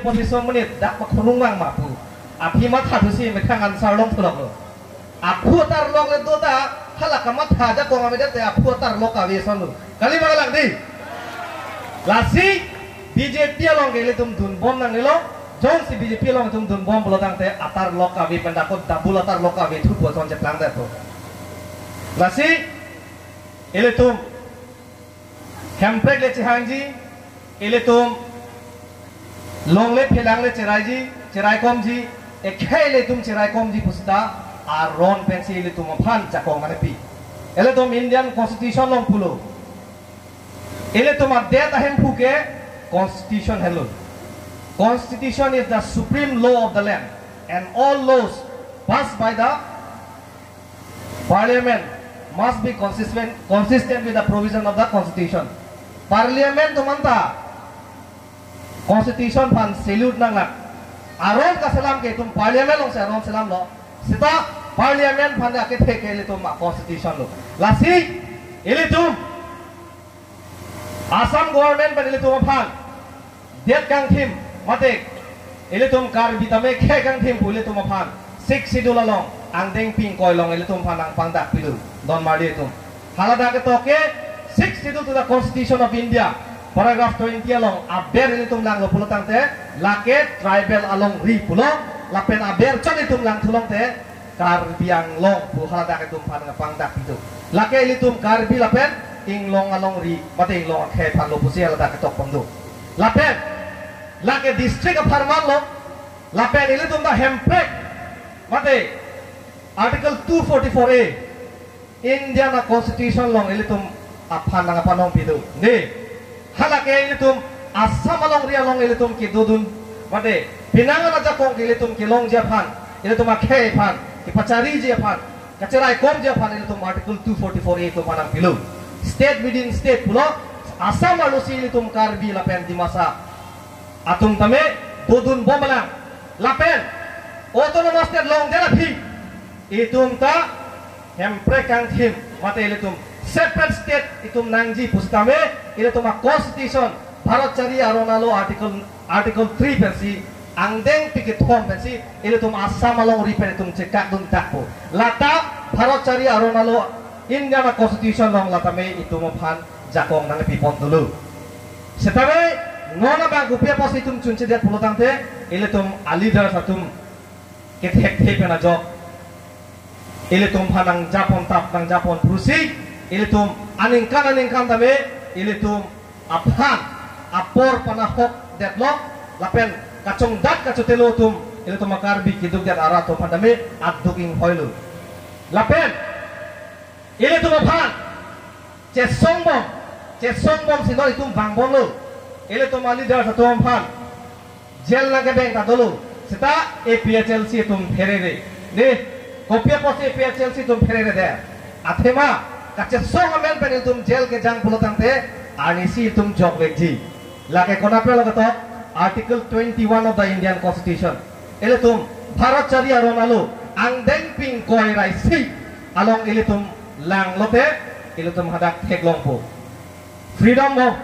posisi menit dak makrungang mapu api mata tu sih mereka ngan sarlong tulak lo aku tar long le tu ta halak kamat haja ko ngamida te aku tar lo ka weson lo kali magalang di lasi BJP long gele tum dun bom nang lo jong si BJP long tum dun bom belotang te atar lo ka we pendakot dabul atar lo ka we tu buat son jeplang te to lasi ele tum Hemprek le cihangji, ele tum long le phelang le cerai kom ji, ekhai le tum cerai kom ji pusita, aron pensi ele tum phan jakong mane pi. Ele tum Indian Constitution long pulo. Ele tum adet ahem puke Constitution hello. Constitution is the supreme law of the land, and all laws passed by the Parliament must be consistent with the provision of the Constitution. Parliament tu manta Constitution pan salute nang lak aron ka salam ke tum Parliament long sa aron salam lo sita Parliament pan ake theke le tum Constitution lo lasi ele tum Assam government pan ele tum pan det kang thim mate ele tum kar bitame khe kang thim pule tum pan 6 schedule long angdeng ping koi long ele tum pan ang pangdak pilu don mari tum halada ke toke 6 schedule to the Constitution of India, paragraph 20 along, aber ini tum lang lo pulo tang te, lake tribal along ri pulo, lapen aber chan itu lang tulong te, karbiang long pu halada ke tum pan ngapang dak itu, lake ini tum karbi lapen ing long along ri, mate ing long ke pan lo pusi halada ke tok pangdu, lapen lake district of Harman lo, lapen ini tum da hemprek, mate article 244A, Indian Constitution long ini tum apan nang apanong pidu ni halake ini tum asam along ria long ini tum ki dudun mate pinangan aja kong ki tum ki long japan ini tum akhe pan ki pacari japan kacerai kom japan ini tum article 244A itu panang pilu state within state pulo asam alusi ini tum karbi lapen di masa atung tame dudun bomalang lapen autonomous state long jala phi itum ta hempre kang thim mate ini tum separate state itu nangji pustame ini tuh constitution Bharat cari aronalo article 3 pensi angdeng pikit home pensi ini tuh asam along ripen itu cekak dun takpo lata Bharat cari aronalo Indian constitution long latame itu mophan jakong nang pipon dulu setame ngona ba gupia pos itu cunce dia pulutang te ini tuh alidar satum ketek pena jok ini tuh panang Japon tap nang Japon Prusi ini tum aningkan tame ini tum aphan apor panahok deadlock lapen kacung dat kacutelo tum ini tum makarbi kiduk dat arah tum pandame adduking hoilu lapen ini tum aphan cesong bom sino itu bangbon lu ini tum alidar satu aphan jel lage beng kadolu seta APHLC tum ferere ni kopia pos APHLC tum ferere de athema kace song amen pen tum jail ke jang pulotang te anisi tum jog lekji lake kona pe logato article 21 of the Indian Constitution ele tum Bharat cari aronalu angdeng ping koi rai si along ele tum lang lote ele tum hadak thek longpo freedom of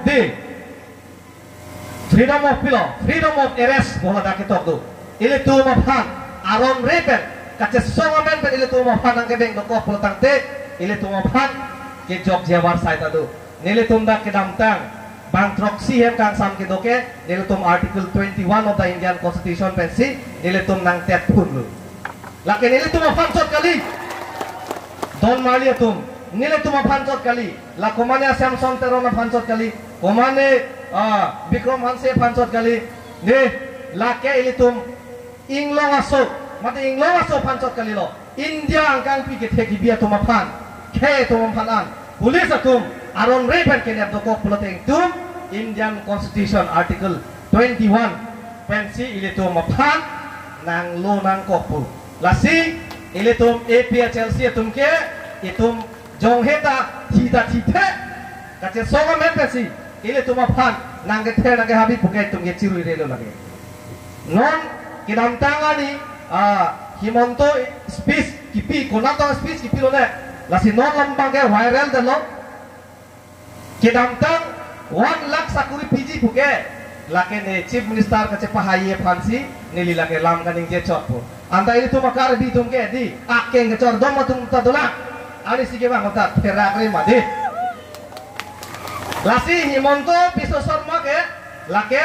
arrest bola dak tok do ele tum aphan aron repen kace song amen pen ele tum aphan ang kebeng doko pulotang te ile tumapan ke jog jawar sai tadu nile tumda ke damtang bang troksi hem kang sam ke doke nile tum article 21 of the Indian Constitution pensi nile tum nang tet pun lu lakin nile tumapan sot kali don mali tum nile tumapan sot kali la komane Samson terona pansot kali komane Bikram Hanse pansot kali ne lake ile tum inglong aso mate inglong aso pansot kali lo India angkang pi ke theki bia tumapan ke tum panan pulis atum aron repen ke nep doko puloteng tum Indian Constitution article 21 pensi ile tum pan nang lo nang kopu lasi ile tum APHLC tum ke itum jongheta thita thite kace songa men pensi ile tum pan nang ke the nang ke habi pukai tum ke chiru relo lage non kidam tangani Himonto speech kipi konato speech kipi lo ne lasi non lambang ke viral dalo kidam tang 1 lakh sakuri piji puke laki ne chief minister kace pahaye phansi nili laki lam kaning je chot po anta ini tu makar di tum ke di akeng ke chor dom tum ta dola ani sige bang ta ferak re madi lasi himonto piso sarma ke lake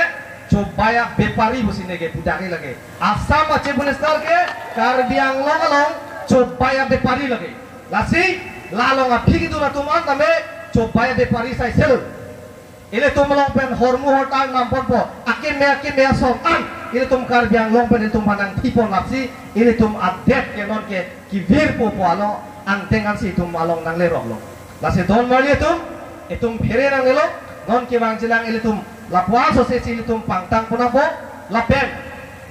cobaya bepari busine ke budake lage asam chief minister ke Karbi Anglong along cobaya bepari lage lasi lalong aphi tu na tuman tame cobaya bepari sai sel ile tum long pen hormu hotal nampon po akim me sokan ile tum Karbi Anglong pen ile tum panang tipon lapsi ile tum adet ke non ke kivir po po alo ang tengan si tum along nang lerok lo lasi don mali tum itum phere nang lelo non ke bang jilang ile tum lapuan so se ile tum pangtang puna po lapen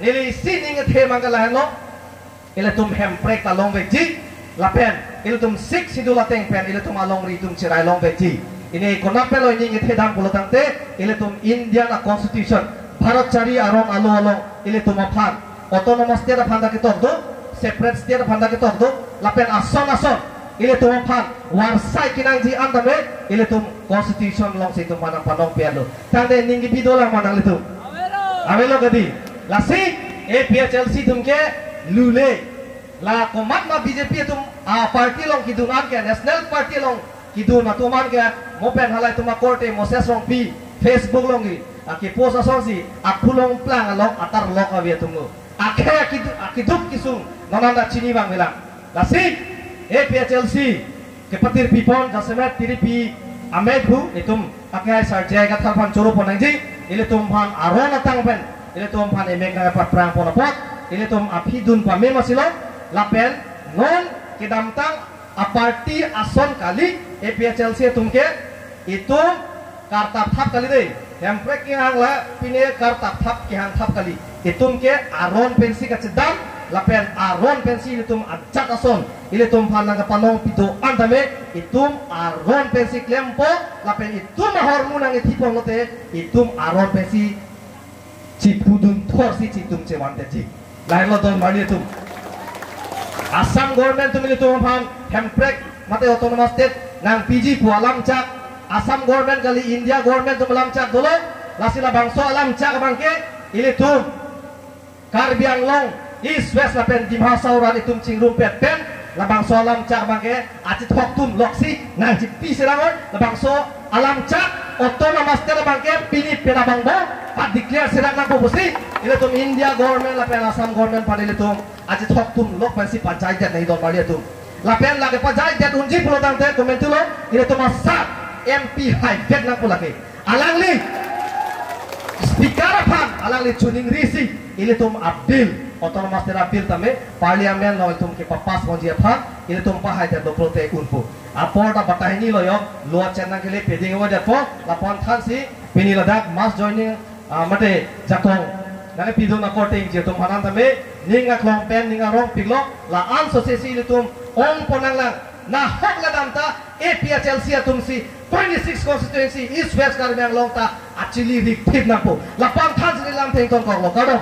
nili sining the mangala no ile tum hemprek ta long veji lapen ile tum sik sidula teng pen ile tum along ri tum chirai long veji ini konapelo ini ngithe dam pulotangte ile tum Indian constitution bharat chari arong along ile tum aphan autonomous state phanda ke tordo separate state phanda ke tordo lapen ason ile tum aphan warsai kinang ji andame ile tum constitution long se tum manang panong pialo tande ningi bidola manang itu avelo gadi lasi APHLC tum ke lule la komat ma BJP tum party long kidunan ke national party long kidun atuman ke mopen halai tuma korte moses long pi Facebook long gi aki post asong si akulong plang along atar lok avia tungu akhe akidup kisung nananda chini bang bilang lasi APHLC ke patir pipon jasemet tiripi amedhu itum akai sarjai ka thalpan choro ponangji ile tum phan aron atang pen ile tum phan emeka pat prang ponapot ile tum aphidun pame masilo lapen non kidamtang aparti ason kali APHLC tumke itu kartap thap kali deh hemprek ki hang la pine kartap thap ki hang thap kali itum ke aron pensi ka cedam lapen aron pensi itum ajat ason ile tum phanang ka panong pido andame itum aron pensi klempo lapen itum hormonang ithipon lote itum aron pensi cipudun thorsi citum cewante ci lain lo don mali itum Assam government tum ile tum phan hemprek mate autonomous state nang PG pualam cak Assam government kali India government tum lam cak dolo lasila bangso alam cak bangke ile tum Karbi Anglong East West lapen dimha sauran itum cingrum pet pen labang so alam cak bangke acit hoktum loksi nang jipi serangon labang so alam cak autonomous state bangke pini pera bangbo pat declare serang nang bobosi ile tum India government lapen Assam government pan ile tum acit hoktum lok pensi panchayat nahi don mali tum lapen lage panchayat unji pulotang te komentulo ile tum asat MP high vet nang pulake alangli speaker pan alangli chuning risi ile tum Abdul autonomous tera bill tame parliament lo tum ke papas monji phan ile tum pahai te do prote unpo aporta batahini lo yo lo chenna ke le peding wa po lapon than si pini ladak mass joining mate jakong nang pido na korting je tum hanan tame ninga klong pen ninga rong piglo la an society ile tum ong ponang lang na hok la damta APHLC tum si 26 constituency East West Karbi Anglong ta actually rik thip na po lapang than si lam theng ton kor lo karo